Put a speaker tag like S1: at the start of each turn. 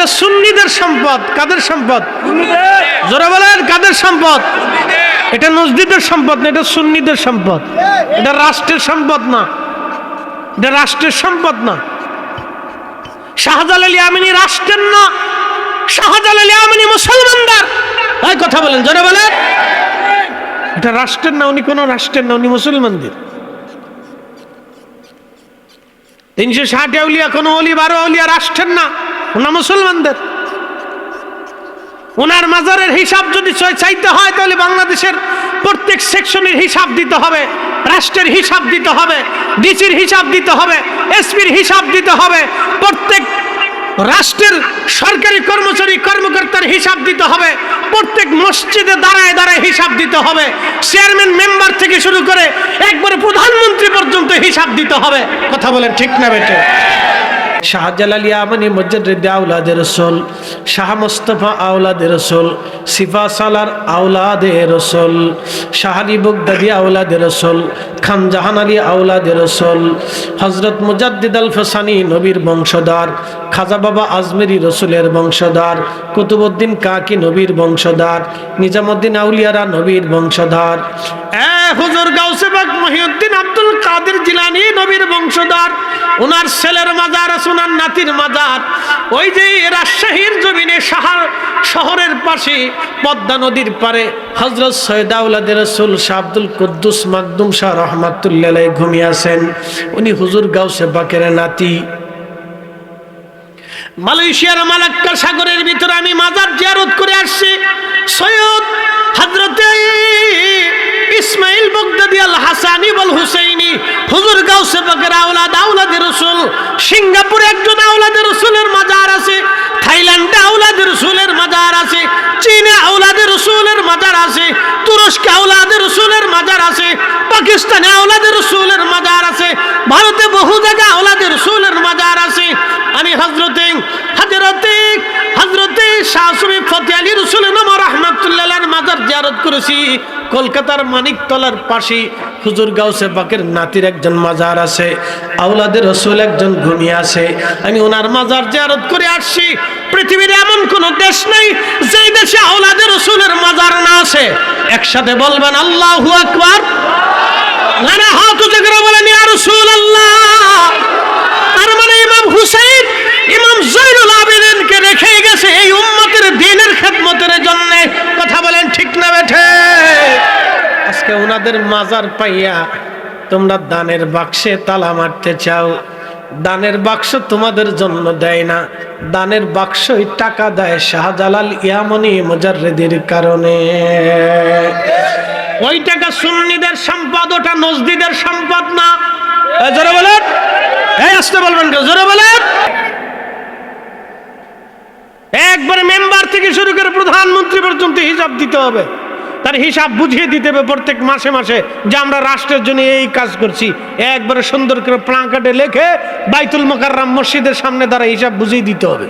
S1: এটা সুন্নিদের সম্পদ। কাদের সম্পদ? জোরে বলেন, কাদের সম্পদ? এটা নজদিদের সম্পদ না, এটা সুন্নিদের সম্পদ। এটা রাষ্ট্রের সম্পদ না, এটা রাষ্ট্রের সম্পদ না। শাহজালাল ইয়ামানি রাষ্ট্রের না, শাহজালাল ইয়ামানি মুসলমানদের। এই কথা বলেন, জোরে বলেন। এটা রাষ্ট্রের না, উনি কোন রাষ্ট্রের না, উনি মুসলমানদের। 360 আউলিয়া কোন ওলি 12 আউলিয়া রাষ্ট্রের না, ওনা মুসলমানদের। ওনার মাজারের হিসাব যদি চাইতে হয় তাহলে বাংলাদেশের প্রত্যেক সেকশনের হিসাব দিতে হবে, রাষ্ট্রের হিসাব দিতে হবে, ডিসির হিসাব দিতে হবে, এসপির হিসাব দিতে হবে, প্রত্যেক রাষ্ট্রের সরকারি কর্মচারী কর্মকর্তার হিসাব দিতে হবে, প্রত্যেক মসজিদে দাঁড়ায় দাঁড়ায় হিসাব দিতে হবে, চেয়ারম্যান মেম্বার থেকে শুরু করে একবারে প্রধানমন্ত্রী পর্যন্ত হিসাব দিতে হবে। কথা বলেন ঠিক না বেটে? শাহজালাল ইয়ামানি মুজাদ্দিদ আওলাদে রাসূল, শাহ মুস্তাফা আওলাদে রাসূল, সিফা সালার আওলাদে রাসূল, শাহ আলী বাগদাদি আওলাদে রাসূল, খান জাহান আলী আওলাদে রাসূল, হযরত মুজাদ্দিদ আল ফাসানি নবীর বংশধর, খাজা বাবা আজমেরি রসুলের বংশধর, কুতুবউদ্দিন কাকি নবীর বংশধর, নিজামউদ্দিন আউলিয়ারা নবীর বংশধর, হুজুর গাউসে পাক মহিউদ্দিন আব্দুল কাদের জিলানী নবীর বংশধর। ওনার ছেলের মাজার আছে, ওনার নাতির মাজার ওই যে রাজশাহীর জমিনে শহরের পাশে পদ্মা নদীর পারে হযরত সৈয়দ আওলাদে রাসূল শাহ আব্দুল কুদ্দুস মাকদুম শাহ রহমাতুল্লাহ আলাইহি ঘুমিয়ে আছেন। উনি হুজুর গাউসে পাকের নাতি। মালয়েশিয়ার মালাক্কা সাগরের ভিতরে আমি মাজার জিয়ারত করে আসছি। সৈয়দ হযরতে ইসমাইল বাগদাদি আল হাসানি ওয়াল হুসাইনি হুজুর গাউসে পাকের আওলাদ, আওলাদে রাসূল। সিঙ্গাপুরে একজন আওলাদে রাসূলের মাজার আছে, থাইল্যান্ডে আওলাদে রাসূলের মাজার আছে, চীনে আওলাদে রাসূলের মাজার আছে, তুরস্কে আওলাদে রাসূলের মাজার আছে, পাকিস্তানে আওলাদে রাসূলের মাজার আছে, ভারতে বহু জায়গায় আওলাদে রাসূলের মাজার আছে। আমি হযরতে শাহ সুফি ফতে আলী রাসূল নাম রাহমাতুল্লাহ আলাইহির মাজার জিয়ারত করেছি। কলকাতার মানিকতলার পাশে হুজুর গাউসে পাকের নাতির একজন মাজার আছে, আওলাদে রাসূল একজন ঘুমিয়ে আছে। আমি ওনার মাজার জিয়ারত করে আসছি। পৃথিবীর এমন কোন দেশ নেই যেই দেশে আওলাদে রাসূলের মাজার না আছে। একসাথে বলবেন আল্লাহু আকবার। না হাত উঁচু করে বলেন ইয়া রাসূলুল্লাহ। তার মানে ইমাম হুসাইন, ইমাম জয়নুল আবেদিনকে রেখে গেছে এই উম্মতের দ্বীনের খেদমতের জন্য। কথা বলেন ঠিক না বেঠে? আজকে ওনাদের মাজার পাইয়া তোমরা দানের বাক্সে তালা মারতে চাও। দানের বাক্স তোমাদের জন্য দেয় না, দানের বাক্সই টাকা দেয় শাহজালাল ইয়ামানি মুজাদ্দিদের কারণে। ওই টাকা সুন্নিদের সম্পদ, ওটা নজদিদের সম্পদ না। জোরে বলেন, এই আসতে বলবেন কেউ, জোরে বলেন। একবারে মেম্বার থেকে শুরু করে প্রধানমন্ত্রী পর্যন্ত হিসাব দিতে হবে, তার হিসাব বুঝিয়ে দিতে হবে প্রত্যেক মাসে মাসে যে আমরা রাষ্ট্রের জন্য এই কাজ করছি। একবারে সুন্দর করে প্লাকার্ডে লিখে বাইতুল মুকাররম মসজিদের সামনে দ্বারা হিসাব বুঝিয়ে দিতে হবে।